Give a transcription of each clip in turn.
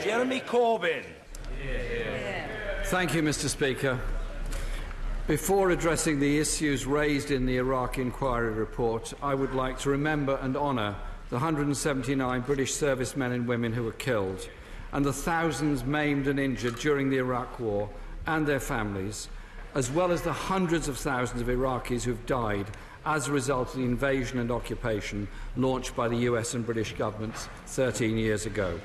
Jeremy Corbyn. Thank you, Mr. Speaker. Before addressing the issues raised in the Iraq Inquiry report, I would like to remember and honour the 179 British servicemen and women who were killed and the thousands maimed and injured during the Iraq War and their families, as well as the hundreds of thousands of Iraqis who have died as a result of the invasion and occupation launched by the US and British governments 13 years ago.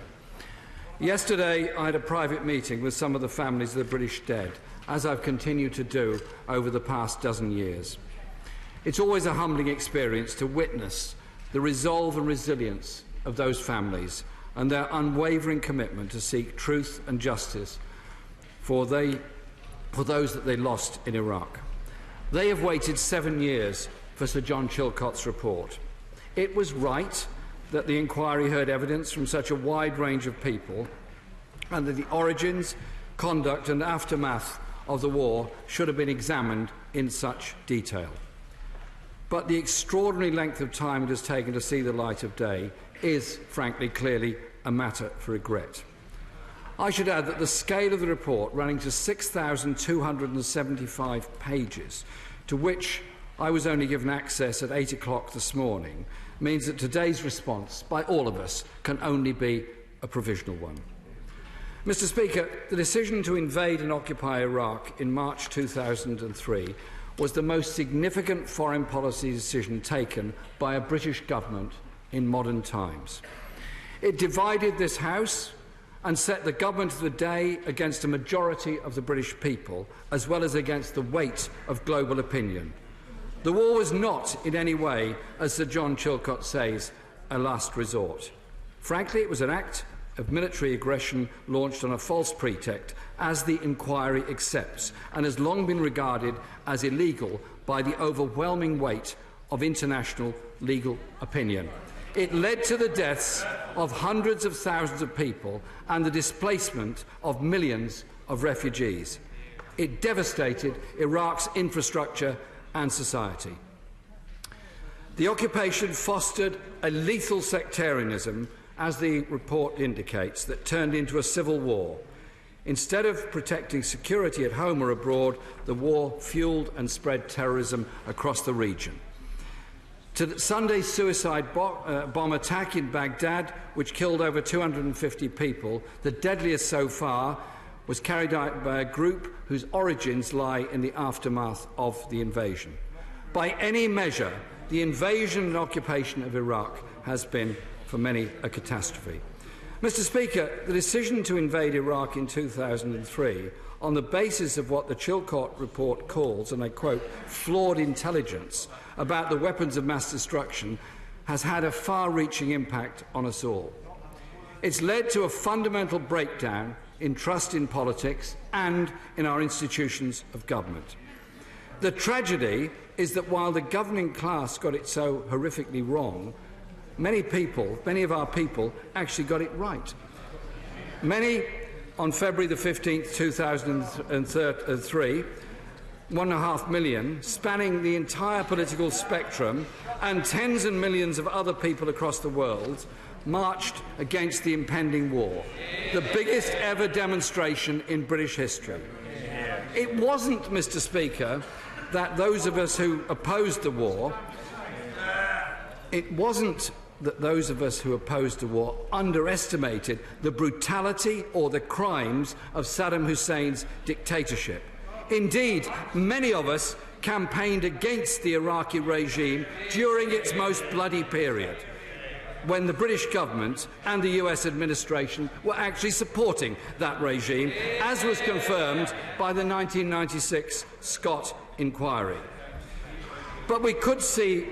Yesterday, I had a private meeting with some of the families of the British dead, as I've continued to do over the past dozen years. It's always a humbling experience to witness the resolve and resilience of those families and their unwavering commitment to seek truth and justice for those that they lost in Iraq. They have waited 7 years for Sir John Chilcot's report. It was right that the inquiry heard evidence from such a wide range of people and that the origins, conduct and aftermath of the war should have been examined in such detail. But the extraordinary length of time it has taken to see the light of day is, frankly, clearly a matter for regret. I should add that the scale of the report, running to 6,275 pages, to which I was only given access at 8 o'clock this morning, means that today's response by all of us can only be a provisional one. Mr. Speaker, the decision to invade and occupy Iraq in March 2003 was the most significant foreign policy decision taken by a British government in modern times. It divided this House and set the government of the day against a majority of the British people, as well as against the weight of global opinion. The war was not in any way, as Sir John Chilcot says, a last resort. Frankly, it was an act of military aggression launched on a false pretext, as the inquiry accepts, and has long been regarded as illegal by the overwhelming weight of international legal opinion. It led to the deaths of hundreds of thousands of people and the displacement of millions of refugees. It devastated Iraq's infrastructure and society. The occupation fostered a lethal sectarianism, as the report indicates, that turned into a civil war. Instead of protecting security at home or abroad, the war fuelled and spread terrorism across the region. To Sunday's suicide bomb attack in Baghdad, which killed over 250 people, the deadliest so far, was carried out by a group whose origins lie in the aftermath of the invasion. By any measure, the invasion and occupation of Iraq has been, for many, a catastrophe. Mr. Speaker, the decision to invade Iraq in 2003 on the basis of what the Chilcot report calls, and I quote, flawed intelligence about the weapons of mass destruction has had a far-reaching impact on us all. It's led to a fundamental breakdown in trust in politics and in our institutions of government. The tragedy is that while the governing class got it so horrifically wrong, many of our people actually got it right. Many, on February the 15th, 2003, 1.5 million, spanning the entire political spectrum, and tens and millions of other people across the world, marched against the impending war, the biggest ever demonstration in British history. It wasn't, Mr. Speaker, that those of us who opposed the war, underestimated the brutality or the crimes of Saddam Hussein's dictatorship. Indeed, many of us campaigned against the Iraqi regime during its most bloody period, when the British government and the US administration were actually supporting that regime, as was confirmed by the 1996 Scott Inquiry. But we could see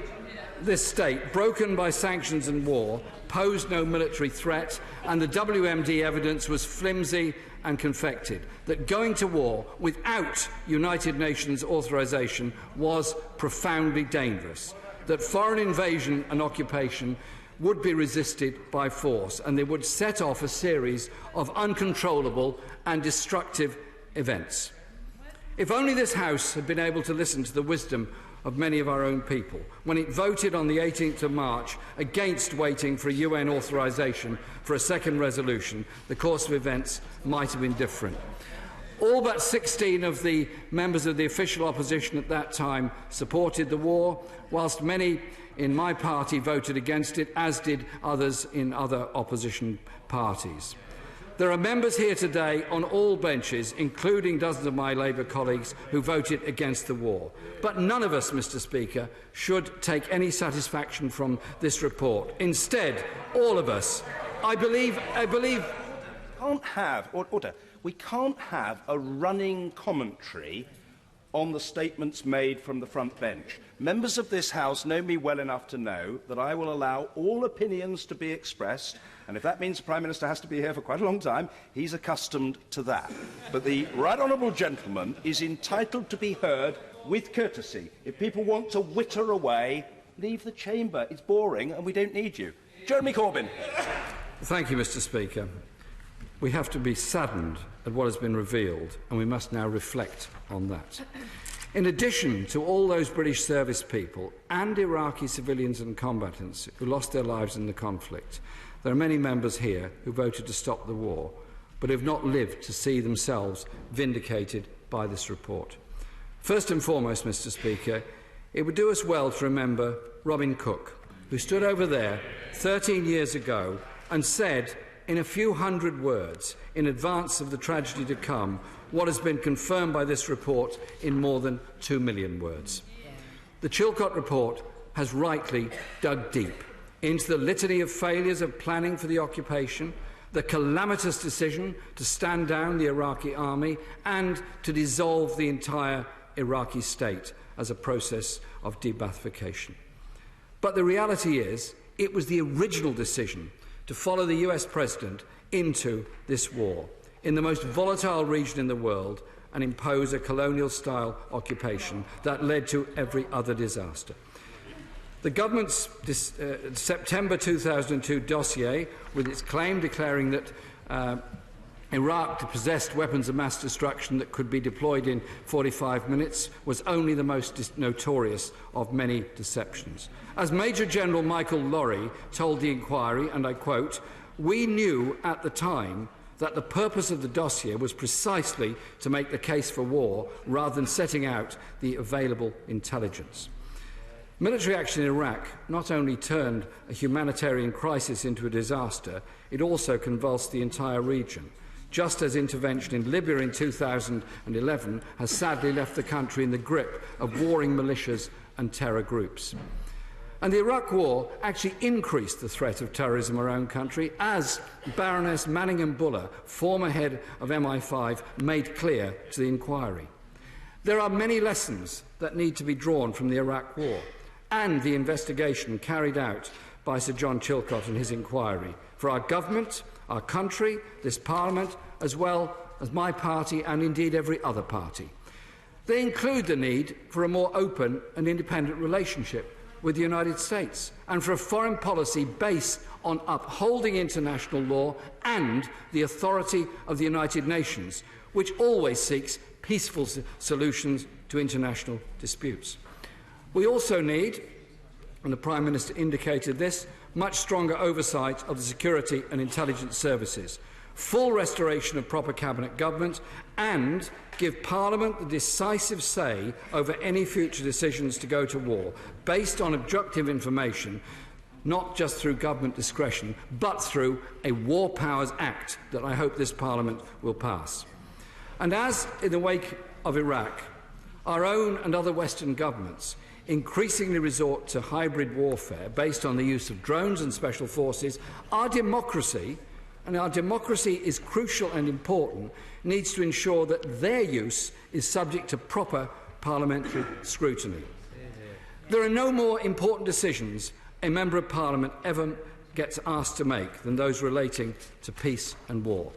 this state, broken by sanctions and war, posed no military threat, and the WMD evidence was flimsy and confected, that going to war without United Nations authorization was profoundly dangerous, that foreign invasion and occupation would be resisted by force, and they would set off a series of uncontrollable and destructive events. If only this House had been able to listen to the wisdom of many of our own people when it voted on the 18th of March against waiting for a UN authorisation for a second resolution. The course of events might have been different. All but 16 of the members of the official opposition at that time supported the war, whilst many in my party voted against it, as did others in other opposition parties. There are members here today on all benches, including dozens of my Labour colleagues, who voted against the war. But none of us, Mr. Speaker, should take any satisfaction from this report. Instead, all of us, I believe... We can't have a running commentary on the statements made from the front bench. Members of this House know me well enough to know that I will allow all opinions to be expressed, and if that means the Prime Minister has to be here for quite a long time, he's accustomed to that. But the right honourable gentleman is entitled to be heard with courtesy. If people want to witter away, leave the chamber. It's boring and we don't need you. Jeremy Corbyn. Thank you, Mr. Speaker. We have to be saddened at what has been revealed, and we must now reflect on that. In addition to all those British service people and Iraqi civilians and combatants who lost their lives in the conflict, there are many members here who voted to stop the war, but have not lived to see themselves vindicated by this report. First and foremost, Mr. Speaker, it would do us well to remember Robin Cook, who stood over there 13 years ago and said, in a few hundred words, in advance of the tragedy to come, what has been confirmed by this report in more than 2 million words. The Chilcot report has rightly dug deep into the litany of failures of planning for the occupation, the calamitous decision to stand down the Iraqi army and to dissolve the entire Iraqi state as a process of de-Baathification. But the reality is, it was the original decision to follow the US President into this war, in the most volatile region in the world, and impose a colonial-style occupation that led to every other disaster. The government's September 2002 dossier, with its claim declaring that Iraq possessed weapons of mass destruction that could be deployed in 45 minutes, was only the most notorious of many deceptions. As Major General Michael Lorry told the inquiry, and I quote, "We knew at the time that the purpose of the dossier was precisely to make the case for war rather than setting out the available intelligence." Military action in Iraq not only turned a humanitarian crisis into a disaster, it also convulsed the entire region, just as intervention in Libya in 2011 has sadly left the country in the grip of warring militias and terror groups. And the Iraq War actually increased the threat of terrorism in our own country, as Baroness Manningham-Buller, former head of MI5, made clear to the inquiry. There are many lessons that need to be drawn from the Iraq War and the investigation carried out by Sir John Chilcot and his inquiry for our government, our country, this Parliament, as well as my party and indeed every other party. They include the need for a more open and independent relationship with the United States and for a foreign policy based on upholding international law and the authority of the United Nations, which always seeks peaceful solutions to international disputes. We also need, and the Prime Minister indicated this, much stronger oversight of the security and intelligence services, full restoration of proper cabinet government, and give Parliament the decisive say over any future decisions to go to war, based on objective information, not just through government discretion, but through a War Powers Act that I hope this Parliament will pass. And as in the wake of Iraq, our own and other Western governments increasingly resort to hybrid warfare based on the use of drones and special forces, our democracy, and our democracy is crucial and important, needs to ensure that their use is subject to proper parliamentary scrutiny. There are no more important decisions a Member of Parliament ever gets asked to make than those relating to peace and war.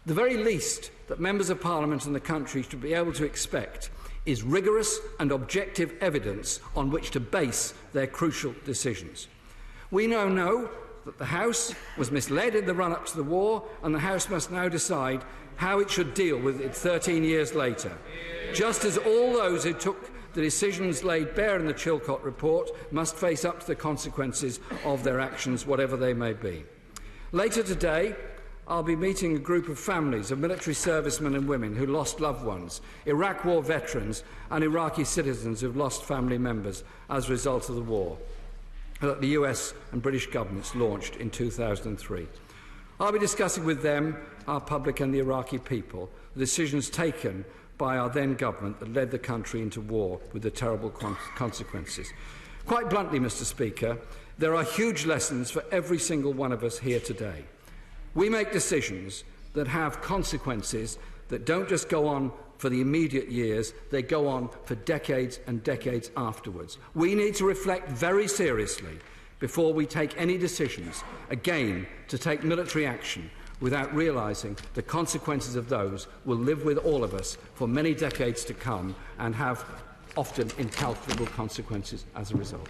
The very least that Members of Parliament and the country should be able to expect is rigorous and objective evidence on which to base their crucial decisions. We now know that the House was misled in the run-up to the war, and the House must now decide how it should deal with it 13 years later, just as all those who took the decisions laid bare in the Chilcot report must face up to the consequences of their actions, whatever they may be. Later today, I'll be meeting a group of families of military servicemen and women who lost loved ones, Iraq war veterans and Iraqi citizens who've lost family members as a result of the war that the US and British governments launched in 2003. I'll be discussing with them, our public and the Iraqi people, the decisions taken by our then government that led the country into war with the terrible consequences. Quite bluntly, Mr. Speaker, there are huge lessons for every single one of us here today. We make decisions that have consequences that don't just go on for the immediate years, they go on for decades and decades afterwards. We need to reflect very seriously before we take any decisions, again, to take military action without realising the consequences of those will live with all of us for many decades to come and have often incalculable consequences as a result.